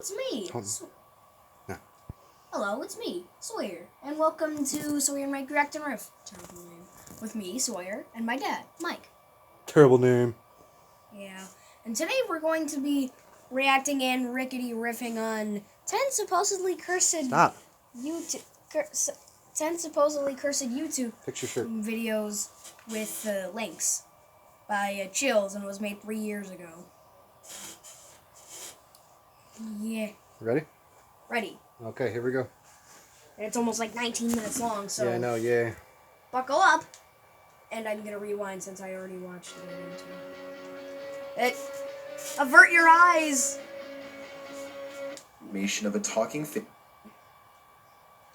It's me. No. Hello, it's me, Sawyer, and welcome to Sawyer and Mike React and Riff. Terrible name. With me, Sawyer, and my dad, Mike. Terrible name. Yeah. And today we're going to be reacting and rickety riffing on 10 supposedly cursed YouTube 10 supposedly cursed YouTube Picture shirt. videos with links by Chills, and it was made 3 years ago. Yeah. Ready? Ready. Okay, here we go. And it's almost like 19 minutes long, so... Yeah, I know, yeah. Buckle up. And I'm gonna rewind since I already watched it. Avert your eyes! Animation of a talking fish.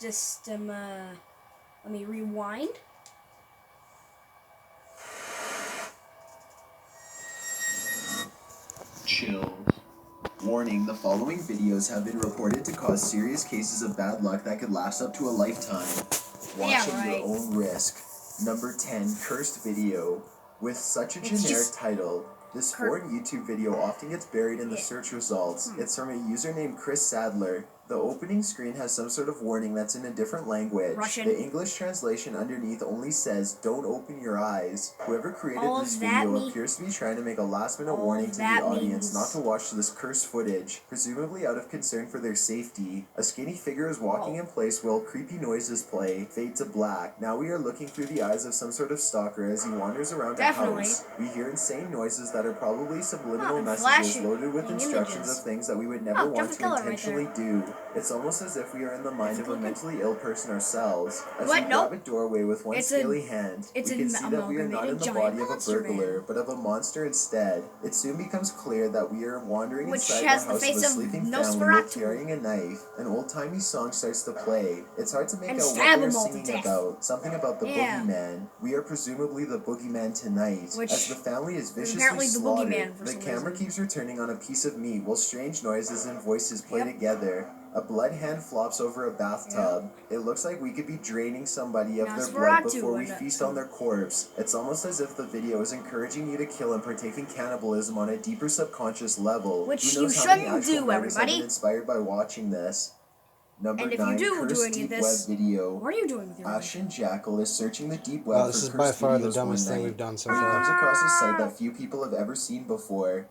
Just, let me rewind. Chills. Warning, the following videos have been reported to cause serious cases of bad luck that could last up to a lifetime. Watch at your own risk. Number 10, cursed video. With such a generic title, this foreign YouTube video often gets buried in the search results. It's from a user named Chris Sadler. The opening screen has some sort of warning that's in a different language. Russian. The English translation underneath only says, "Don't open your eyes." Whoever created All this of that video appears to be trying to make a last-minute warning to the audience not to watch this cursed footage, presumably out of concern for their safety. A skinny figure is walking in place while creepy noises play, fade to black. Now we are looking through the eyes of some sort of stalker as he wanders around a house. We hear insane noises that are probably subliminal messages loaded with instructions of things that we would never want to intentionally do. It's almost as if we are in the mind of a mentally ill person ourselves. As we grab a doorway with one scaly hand, we can see that we are not in the body of a burglar, but of a monster instead. It soon becomes clear that we are wandering inside the house of a sleeping family while carrying a knife. An old-timey song starts to play. It's hard to make out what they're singing about. Something about the boogeyman. We are presumably the boogeyman tonight. As the family is viciously slaughtered, the camera keeps returning on a piece of meat while strange noises and voices play together. A blood hand flops over a bathtub. It looks like we could be draining somebody of their blood before we feast on their corpse. It's almost as if the video is encouraging you to kill and partake in cannibalism on a deeper subconscious level. Which you shouldn't do, everybody. Inspired by watching this. Number 9, cursed deep web video. What are you doing with your Ashen Jackal is searching the deep web for This is cursed by far the videos dumbest one thing night. we've done so He far. comes across a site that few people have ever seen before.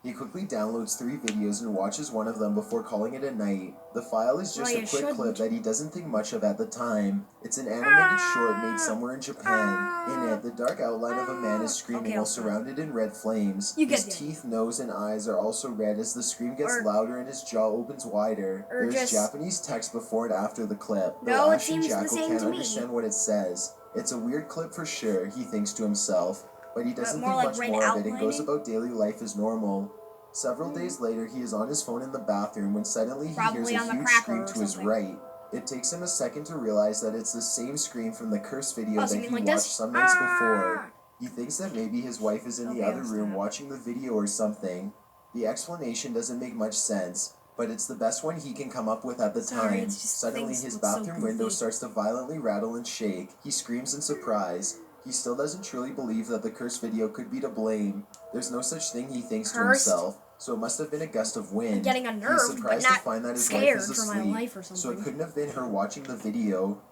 He quickly downloads 3 videos and watches one of them before calling it a night. The file is just a quick clip that he doesn't think much of at the time. It's an animated short made somewhere in Japan. In it, the dark outline of a man is screaming while surrounded in red flames. His teeth, nose, and eyes are also red as the scream gets louder and his jaw opens wider. There's Japanese text before and after the clip. No, it Ashen seems the Jackal same can't to me. understand what it says. It's a weird clip for sure, he thinks to himself. But he doesn't think much more of it and goes about daily life as normal. Several days later, he is on his phone in the bathroom when suddenly he hears a huge scream to his right. It takes him a second to realize that it's the same scream from the cursed video that he watched some nights before. He thinks that maybe his wife is in the other room watching the video or something. The explanation doesn't make much sense, but it's the best one he can come up with at the time. Suddenly, his bathroom window starts to violently rattle and shake. He screams in surprise. He still doesn't truly believe that the cursed video could be to blame. There's no such thing, he thinks to himself, so it must have been a gust of wind. I'm getting unnerved, He's surprised but to find that not his wife scared is for asleep, my life or so something. it couldn't have been her watching the video.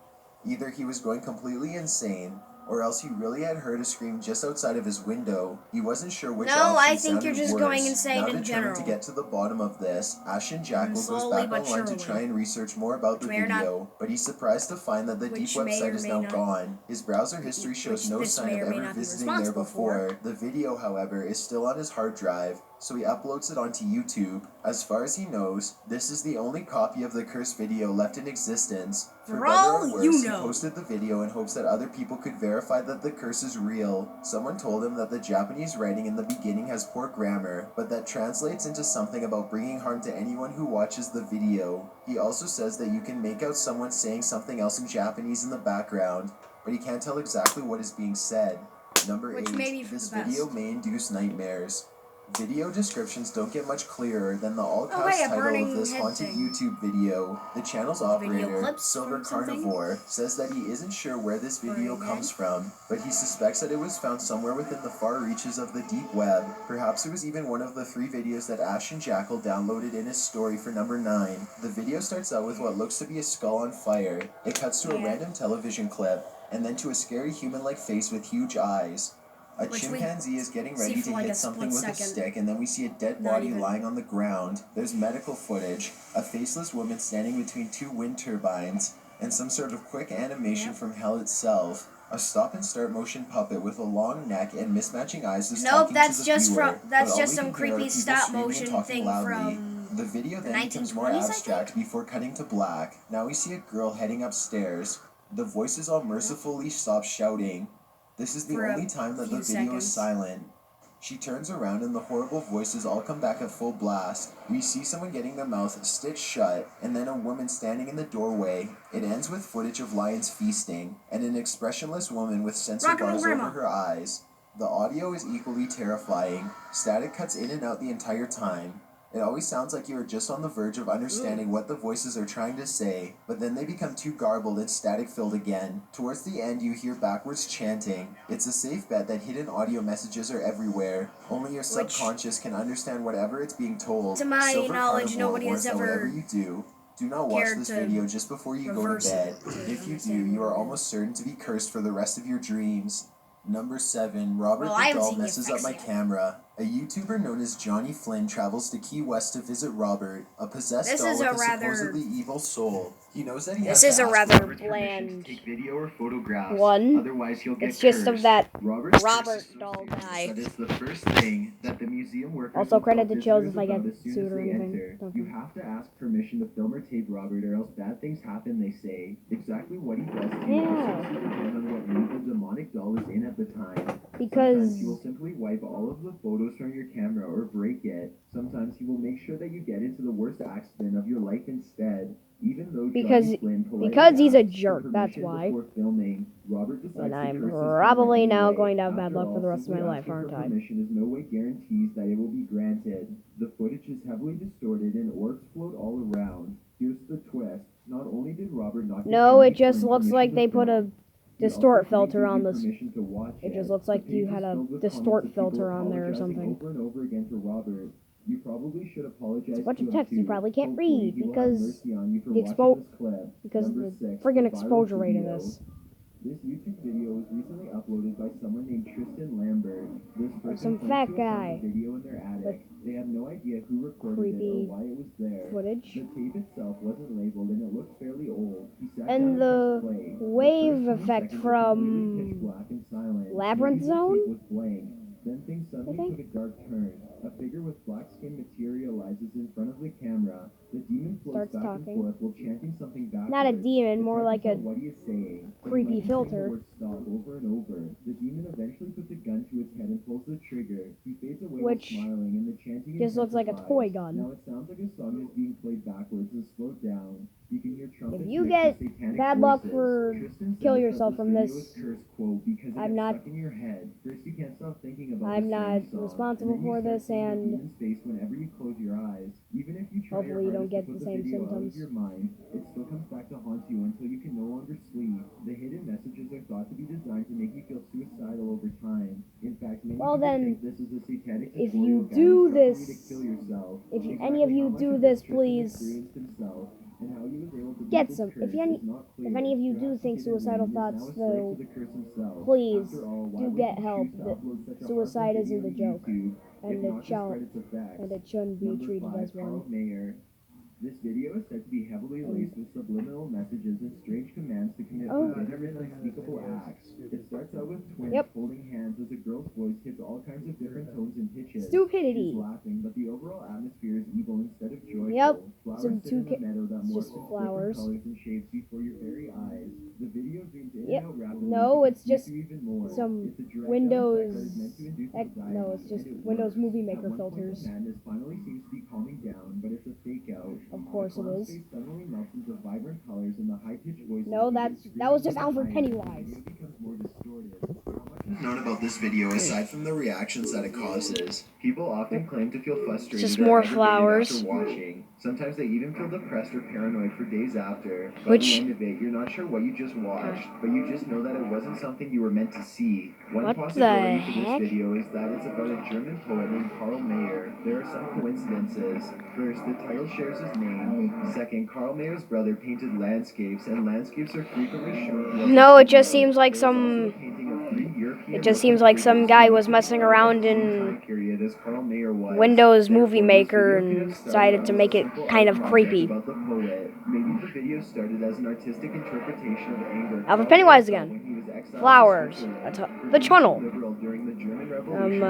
Either he was going completely insane, or else he really had heard a scream just outside of his window. He wasn't sure which option I think you're sounded just worse. going insane Now in general. determined to get to the bottom of this, Ashen Jackal goes Slowly back but online to surely. try and research more about the video, but he's surprised to find that the deep Which may website or is may now not- gone. His browser history shows no this sign may of or may ever not be visiting there responsible for. before. The video, however, is still on his hard drive, so he uploads it onto YouTube. As far as he knows, this is the only copy of the cursed video left in existence. For better or worse, he posted the video in hopes that other people could verify that the curse is real. Someone told him that the Japanese writing in the beginning has poor grammar, but that translates into something about bringing harm to anyone who watches the video. He also says that you can make out someone saying something else in Japanese in the background, but he can't tell exactly what is being said. Number 8, this video may induce nightmares. Video descriptions don't get much clearer than the all-caps Oh, hey, a title burning of this head haunted thing. YouTube video. The channel's operator, clips Silver from something? Carnivore, says that he isn't sure where this video Burning comes head? from, but he suspects that it was found somewhere within the far reaches of the deep web. Perhaps it was even one of the 3 videos that Ash and Jackal downloaded in his story for number 9. The video starts out with what looks to be a skull on fire. It cuts to a random television clip, and then to a scary human-like face with huge eyes. A chimpanzee is getting ready to hit something with a stick, and then we see a dead body lying on the ground. There's medical footage, a faceless woman standing between 2 wind turbines, and some sort of quick animation from hell itself. A stop and start motion puppet with a long neck and mismatching eyes is talking to the viewer. That's but all just we some can hear are creepy people stop screaming and motion talking thing loudly. from The video the then becomes more 1920s, I abstract before cutting to black. Now we see a girl heading upstairs. The voices all mercifully stop shouting. This is the only time that the video is silent. She turns around and the horrible voices all come back at full blast. We see someone getting their mouth stitched shut, and then a woman standing in the doorway. It ends with footage of lions feasting, and an expressionless woman with sensor bars over her eyes. The audio is equally terrifying. Static cuts in and out the entire time. It always sounds like you are just on the verge of understanding what the voices are trying to say, but then they become too garbled and static-filled again. Towards the end, you hear backwards chanting. It's a safe bet that hidden audio messages are everywhere. Only your subconscious can understand whatever it's being told. To my Silver knowledge, Carnivore nobody warns has that whatever ever you do not watch this video just before you go to bed. If you do, you are almost certain to be cursed for the rest of your dreams. Number 7, Robert the Doll messes up my camera. A YouTuber known as Johnny Flynn travels to Key West to visit Robert, a possessed doll with a supposedly evil soul. He knows that he has to ask Robert's permission to take video or photographs, otherwise he'll get It's just cursed. of that Robert doll guy. That is the first thing that the museum workers Also, credit will to tell Chills if I visitors get about as soon sued as or they anything. enter. You have to ask permission to film or tape Robert, or else bad things happen, they say. Exactly what he does to you also depends on what mood the demonic doll is in at the time. Because Sometimes he will simply wipe all of the photos from your camera or break it. Sometimes he will make sure that you get into the worst accident of your life instead. Even though because he's a jerk, that's why. Filming, Robert And I'm probably now going to have bad luck for the rest of my life, aren't I? Permission is no way guarantees that it will be granted. The footage is heavily distorted and orbs float all around. Here's the twist. Not only did Robert not get No, it permission just looks like they put a distort filter on this. permission to watch It just looks like you had a distort filter on there or something. Over and over again to Robert. You probably should apologize. It's a bunch to of him text you too. probably can't Hopefully read he will have because mercy on you for the watching this clip. because Number the 6, friggin' viral exposure rate of video. this. This YouTube video was recently uploaded by someone named Tristan Lambert. This person some claims fat to have found guy the video in their attic. They have no idea who recorded it creepy or why it was there. footage. The tape itself wasn't labeled and it looked fairly old. He sat And down the and pressed play. wave The first 20 effect seconds from were completely pitch black and silent. Labyrinth The Zone? tape was blank. Then things suddenly took a dark turn. A figure with black skin materializes in front of the camera. The demon floats Starts back talking. and forth while chanting something backwards. Not a demon, It's more hard like to a tell what he is saying. creepy He's saying filter. the word stop over and over. The demon eventually puts a gun to its head and pulls the trigger. He fades away Which while smiling, and the chanting just looks like a intensifies. toy gun. Now it sounds like a song is being played backwards and slowed down. You can hear trumpets. If you mixed get with satanic bad luck voices. for Tristan kill says yourself that from video this, is curse quote because it I'm gets not- stuck in your head. First you can't stop thinking about I'm the not same song, responsible and then you for start this, seeing the and demon's face whenever you close your eyes. Even if you try hopefully your you don't hardest to get put the same video out of symptoms. your mind, it still comes back to haunt you until you can no longer sleep. The hidden messages are thought to be designed to make you feel suicidal over time. In fact, many Well, people then, think this is a satanic if tutorial you guide do instructing you to this- kill yourself. if you- Exactly any of you how much do of this, Tristan please experienced himself and how he was able to beat get this some. curse If any is not clear. if any of you do Perhaps think the hidden suicidal meaning is thoughts, now a slave though, to the curse himself. please After all, why do would get you help. choose to upload such a Suicide harmful isn't video a to joke, YouTube and if it not to shall- spread its effects? and it shouldn't be Number treated 5, as Carl one. Mayer. This video is said to be heavily laced with subliminal messages and strange commands to commit forbidden and unspeakable acts. It starts out with twins holding hands as a girl's voice hits all kinds of different tones and pitches. Stupidity. She's laughing, but the overall atmosphere is evil instead of joyful. Yep. Flowers Some sit in two the meadow that it's morph just into different flowers. colors and shapes before your very eyes. The video zooms in Yep. and out rapidly. No, to it's confuse just you even more. some It's a direct Windows- effect that is meant to induce anxiety, no, it's just and it Windows works. Movie At Maker one point, filters. the madness finally seems to be calming down, but it's a fake out. Of course The it clown's is. face suddenly melts into vibrant colors and the high-pitched voices. No, begin that was just screaming Alfred higher. Pennywise. The video becomes more distorted. How much Known about this video aside from the reactions that it causes. People often claim to feel frustrated Just or more aggravated flowers. after watching. Sometimes they even feel depressed or paranoid for days after. By Which- the end of it, you're not sure what you just watched, but you just know that it wasn't something you were meant to see. One What possibility the for heck? this video is that it's about a German poet named Karl Mayer. There are some coincidences. First, the title shares his name. Second, Karl Mayer's brother painted landscapes, and landscapes are frequently shown. No, it just seems like There was also some. a painting of 3 European It just seems like some guy was messing around in Windows Movie Maker and decided to make it kind of creepy. Maybe the video started as an artistic interpretation of anger. Alpha Pennywise again. Flowers. The tunnel. During the German Revolution.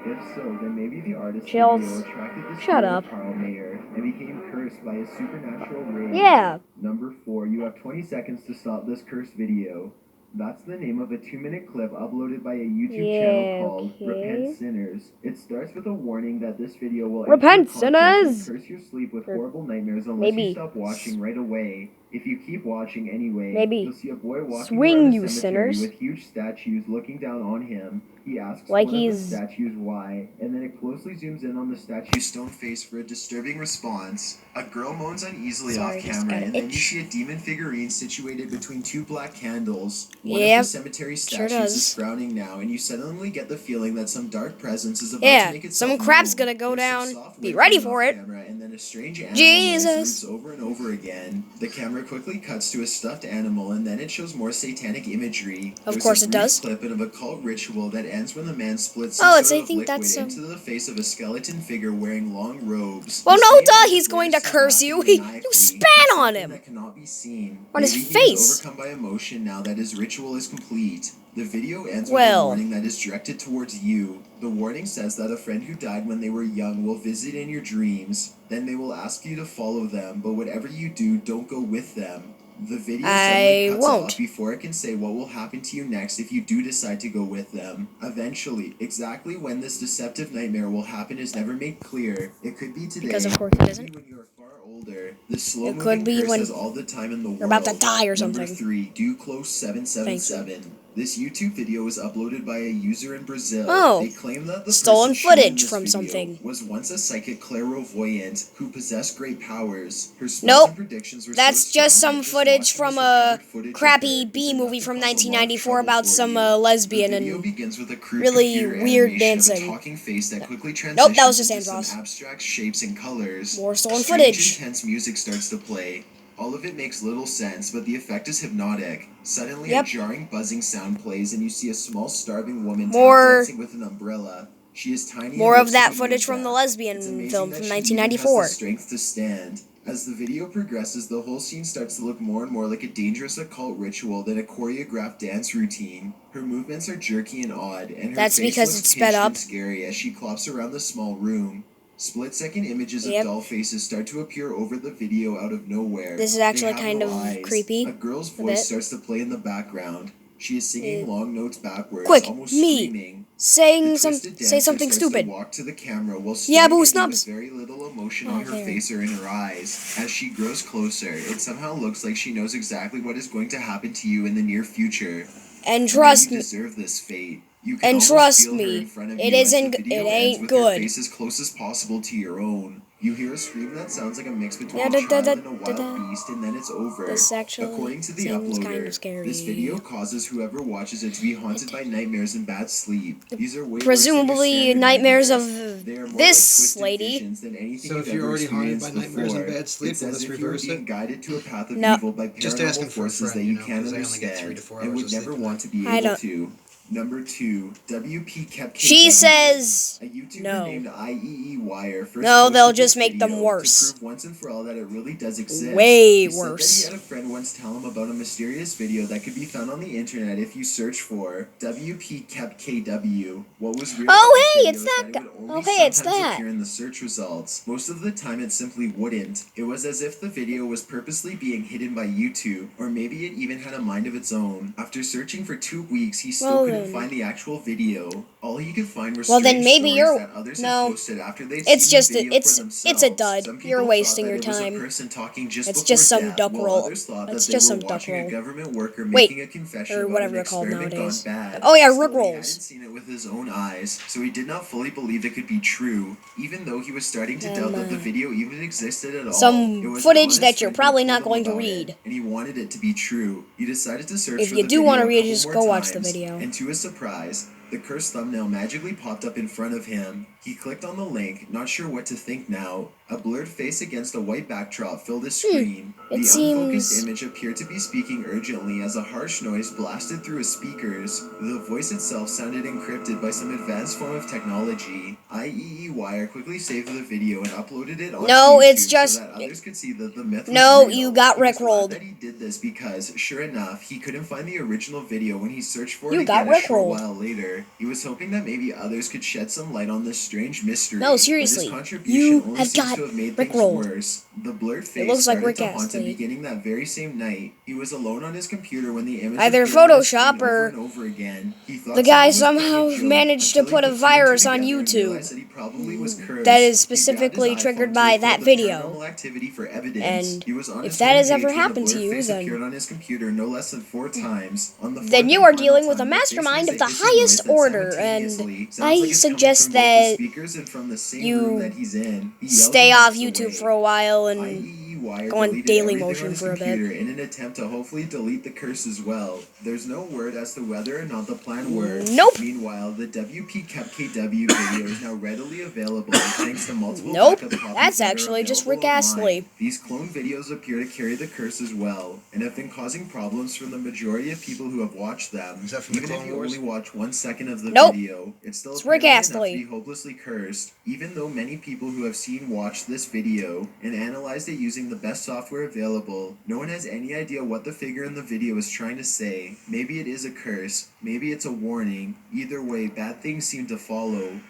If so, then maybe the artist's Chills. video attracted the Shut spirit up. of Karl Mayer and became cursed by his supernatural rage. Yeah. Number 4, you have 20 seconds to stop this cursed video. That's the name of a 2-minute clip uploaded by a YouTube channel called okay. Repent Sinners. It starts with a warning that this video will Repent, enter your content and sinners! curse your sleep with horrible nightmares unless Maybe. you stop watching right away. If you keep watching anyway, Maybe. you'll see a boy walking Swing, around you a cemetery sinners. with huge statues looking down on him. He asks Like one of he's- the statues why, and then it closely zooms in on the statue's stone face for a disturbing response. A girl moans uneasily Sorry, off just camera, got an and then you itch. see a demon figurine situated between 2 black candles. One Yep, of the cemetery sure statues is does. frowning now, and you suddenly get the feeling that some dark presence is about Yeah, to make itself some crap's known. gonna go There's down. some soft Be wind ready coming for off it. camera, and then a strange animal Jesus. noise loops over and over again. The camera quickly cuts to a stuffed animal, and then it shows more satanic imagery. Of There's course a it brief does. clip of a cult ritual that ends when the man splits Oh, some it's- sort I of think liquid that's, into the face of a skeleton figure wearing long robes. Well, The no, same duh, man he's is going to later curse seen you. laughing You maniacally spat at on something him. that cannot be seen. On his Maybe he face. is overcome by emotion now that his ritual is complete. The video ends with Well. a warning that is directed towards you. The warning says that a friend who died when they were young will visit in your dreams. Then they will ask you to follow them, but whatever you do, don't go with them. The video suddenly I cuts won't. off before it can say what will happen to you next if you do decide to go with them. Eventually, exactly when this deceptive nightmare will happen is never made clear. It could be today. Because of course it maybe isn't. when you are far older. The slow It could moving be curse when has all the time in the world. you're about to die or Number something. 3, Duclos777. This YouTube video was uploaded by a user in Brazil. Oh, They claim that the stolen person shown in footage this from video something. was once a psychic clairvoyant who possessed great powers. Her spells Nope. and predictions were That's so just strong some that just footage watching from this a recovered footage of crappy her B is enough movie to from cause a lot of 1994 trouble about for some you. lesbian The video and begins with a crude really computer weird animation of a dancing. talking face that quickly Nope, that was transitions just into Andros. some abstract shapes and colors. More stolen Strange, footage. intense music starts to play. All of it makes little sense, but the effect is hypnotic. Suddenly, Yep. a jarring, buzzing sound plays, and you see a small, starving woman tap More- dancing with an umbrella. She is tiny. More and of looks that like a footage from the Minecraft. lesbian It's amazing film that from she even has the 1994. strength to stand. As the video progresses, the whole scene starts to look more and more like a dangerous occult ritual than a choreographed dance routine. Her movements are jerky and odd, and her That's face because looks it's sped pinched up. and scary as she clops around the small room. Split-second images Yep. of doll faces start to appear over the video out of nowhere. This is They actually have kind no of eyes. creepy. A girl's a voice bit. starts to play in the background. She is singing long notes backwards, Quick, almost me. screaming. Saying The some, twisted say dancer something starts stupid. To walk to the camera while Yeah, staring boo at you snubs. with very little emotion Oh, on her there. face or in her eyes. As she grows closer, it somehow looks like she knows exactly what is going to happen to you in the near future. And And trust you me, deserve this fate. You can and almost trust feel her me, in front of it you as the isn't- video it ends ain't with good. Her face as close as possible to your own. You hear a scream that sounds like a mix between Yeah, a da- da- child da- and a da- da. wild beast, and then it's over. This actually According to the seems uploader, kind of scary. this video causes whoever watches it to be haunted by nightmares and bad sleep. These are way Presumably worse than your standard nightmares nightmares. of They are more this like twisted lady. visions than anything So you've if you're ever already haunted by experienced nightmares and before. bad sleep, It's will as this if you were reverse being it? guided to a path of No. evil by Just asking paranormal for a forces friend, that you you know, can't 'cause I only get 3 to understand 4 and hours would of sleep never a want night. to be I able don't- to. Number 2, WP kept She says a YouTuber no. named IEE Wire first No, they'll posted this just make them video worse. to prove once and for all that it really does exist. Way He said worse. that he had a friend once tell him about a mysterious video that could be found on the internet if you search for WP kept KW. What was weird Oh, about this hey, video it's is that it guy. would only Oh, hey, it's sometimes that. appear in the search results. Most of the time it simply wouldn't. It was as if the video was purposely being hidden by YouTube, or maybe it even had a mind of its own. After searching for 2 weeks, he still Well, couldn't couldn't find the actual video. All he could find were Well, then strange maybe stories you're that others had no. posted after they'd It's seen just the video for it's themselves. a dud. Some people You're wasting thought your that it was a time. person talking just It's before just some death, duck while roll. others thought It's that just they were some duck watching roll. a government worker Wait, making a confession or about whatever an they're called experiment nowadays. gone bad. Oh yeah, Still, Rick he rolls. hadn't seen it with his own eyes, so he did not fully believe it could be true, even though he was starting to doubt that the video even existed at all. It Some was footage an honest that you're friend who probably told not him going to about it, read. and he wanted it to be true. He decided to search If for you the do video want to a read it, couple just more go watch the times, video. and to his surprise, the cursed thumbnail magically popped up in front of him. He clicked on the link, not sure what to think now. A blurred face against a white backdrop filled his screen. It The seems- unfocused image appeared to be speaking urgently as a harsh noise blasted through his speakers. The voice itself sounded encrypted by some advanced form of technology. IEEY quickly saved the video and uploaded it onto No, YouTube it's just- so that others could see that the myth was No, real. you got He was rickrolled. glad that he did this because, sure enough, he couldn't find the original video when he searched for You it got again a short rickrolled. while later. He was hoping that maybe others could shed some light on this strange mystery. No, but seriously, his contribution you only have seems got to have made things rickrolled. worse. The blurred face looks like started Rick to haunt him Astley. beginning that very same night. He was alone on his computer when the image Either appeared on his Photoshop screen or over and over again. He thought the guy someone was somehow playing a joke managed to until he put a two and two virus on together and YouTube realized that he probably was cursed. that is He grabbed his specifically iPhone triggered to by record that the video. paranormal activity for evidence. And He was on if his that home has page ever when the happened to blurred you, face then- appeared on his computer no less than 4 times. On the Then fourth you and are final dealing with a time, the face mastermind makes of the a hissing highest noise that order, and simultaneously sounds I like it's coming suggest from both the that speakers and from the same you room that he's in. He yells stay and off backs YouTube away. for a while and IEEY go on deleted daily everything motion on his for a bit. computer in an attempt to hopefully delete the curse as well. There's no word as to whether or not the plan worked. Nope. Meanwhile, the WP Kept KW video is now readily available thanks to multiple Nope. backup copies That's that are actually just available Rick online. Astley. These clone videos appear to carry the curse as well, and have been causing problems for the majority of people who have watched them. Is that from the Even if Clone you Wars? only watch 1 second of the Nope. video, it's still It's Rick apparently enough to Astley. be hopelessly cursed. Even though many people who have seen watched this video and analyzed it using the best software available, no one has any idea what the figure in the video is trying to say. Maybe it is a curse, maybe it's a warning. Either way, bad things seem to follow.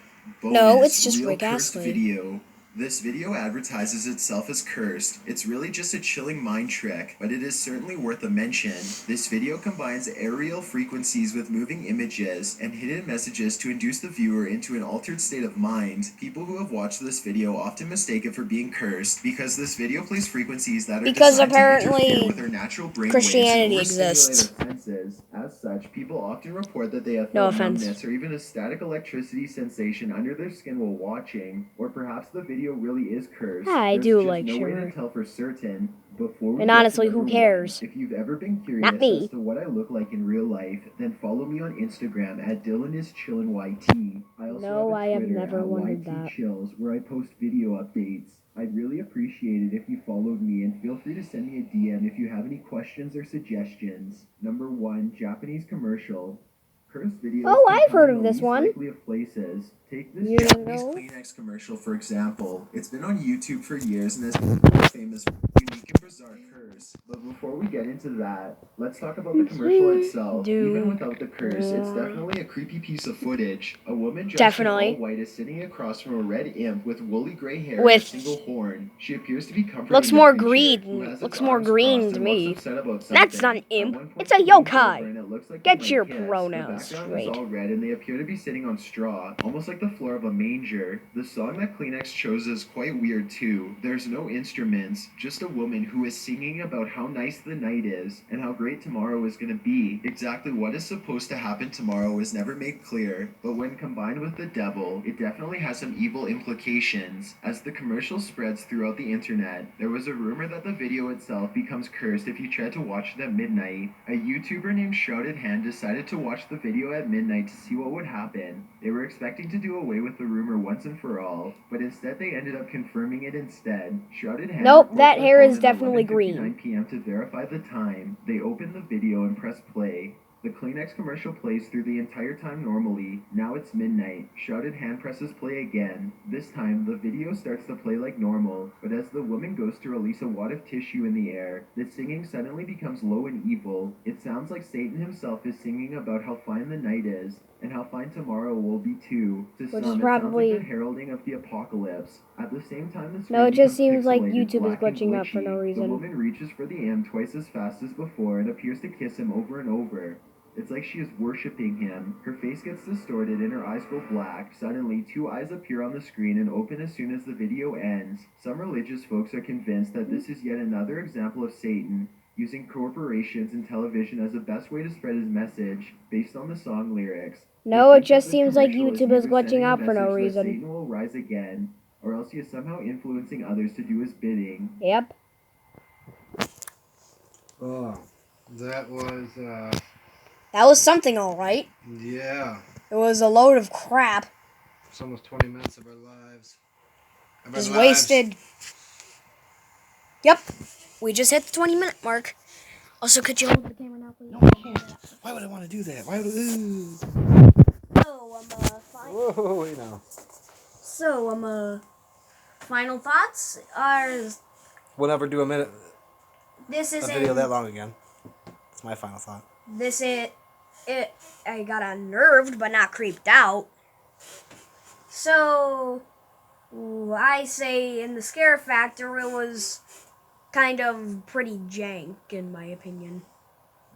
No, Bonus, it's just real Rick cursed Astley. video. This video advertises itself as cursed. It's really just a chilling mind trick, but it is certainly worth a mention. This video combines aerial frequencies with moving images and hidden messages to induce the viewer into an altered state of mind. People who have watched this video often mistake it for being cursed because this video plays frequencies that are Because designed to apparently interfere with our natural brain Christianity waves and overstimulate exists. our senses. As such, people often report that they have No felt offense. numbness or even a static electricity sensation under their skin while watching, or perhaps the video really is cursed. I There's do just like no way Shimmer. to tell for certain. Before we And get to honestly, who number cares? one, if you've ever been curious Not me. as to what I look like in real life, then follow me on Instagram at DylanIsChillinYT. I also No, I have a have Twitter never at wondered that. YTChills, where I post video updates. I'd really appreciate it if you followed me, and feel free to send me a DM if you have any questions or suggestions. Number 1, Japanese commercial. Cursed videos Oh, can I've come heard in of the this least one. likely of places. Take this You Japanese know? Kleenex commercial for example. It's been on YouTube for years and has become famous for its unique and bizarre curse. But before we get into that, let's talk about the commercial itself. Even without the curse, it's definitely a creepy piece of footage. A woman dressed Definitely. in all white is sitting across from a red imp with woolly gray hair With- and a single horn. She appears to be comforting Looks the more creature, green- who has its looks more arms green crossed to and me. looks upset about That's something. not an At imp. one point, It's a she leans over yokai. and it looks like Get they your might kiss. pronouns The background straight. is all red and they appear to be sitting on straw, almost like the floor of a manger. The song that Kleenex chose is quite weird too. There's no instruments, just a woman who is singing about how nice the night is and how great tomorrow is gonna be. Exactly what is supposed to happen tomorrow is never made clear, but when combined with the devil, it definitely has some evil implications. As the commercial spreads throughout the internet, there was a rumor that the video itself becomes cursed if you tried to watch it at midnight. A YouTuber named Shrouded Hand decided to watch the video at midnight to see what would happen. They were expecting to do away with the rumor once and for all, but instead they ended up confirming it instead. Shrouded Hand Nope, reports that their hair phone is at definitely 11:59 green. p.m. to verify the time. They opened the video and pressed play. The Kleenex commercial plays through the entire time normally. Now it's midnight. Shrouded Hand presses play again. This time, the video starts to play like normal, but as the woman goes to release a wad of tissue in the air, the singing suddenly becomes low and evil. It sounds like Satan himself is singing about how fine the night is, and how fine tomorrow will be too. To Which some, is it sounds probably- like the heralding of the apocalypse. At the same time, the screen No, it just becomes seems like pixelated, YouTube is black and glitching out for no glitchy. reason. The woman reaches for the imp twice as fast as before and appears to kiss him over and over. It's like she is worshipping him. Her face gets distorted and her eyes go black. Suddenly, two eyes appear on the screen and open as soon as the video ends. Some religious folks are convinced that this is yet another example of Satan using corporations and television as the best way to spread his message based on the song lyrics. No, They it think that just this seems like commercial YouTube is either glitching sending a out for no message that reason. Satan will rise again, or else he is somehow influencing others to do his bidding. Yep. Oh, that That was something, all right. yeah. It was a load of crap. It's almost 20 minutes of our lives. Just wasted. Yep. We just hit the 20-minute mark. Also, could you hold the camera now, please? No, I can't. Why would I want to do that? Why would Whoa, wait now. So, final thoughts are We'll never do a video that long again. That's my final thought. I got unnerved, but not creeped out. So, I say in the scare factor, it was kind of pretty jank, in my opinion.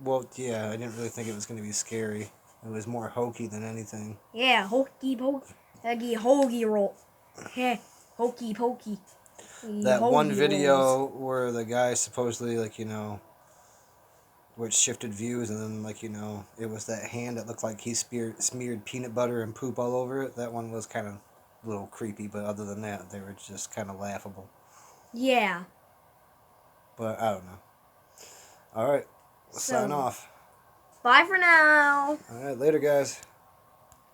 Well, yeah, I didn't really think it was going to be scary. It was more hokey than anything. Yeah, hokey pokey, hoagie roll. Heh, hokey pokey. That one Hoagie video rolls. where the guy supposedly, where it shifted views and then, it was that hand that looked like he smeared peanut butter and poop all over it. That one was kind of a little creepy, but other than that, they were just kind of laughable. Yeah. But I don't know. All right, let's sign off. Bye for now. All right, later, guys.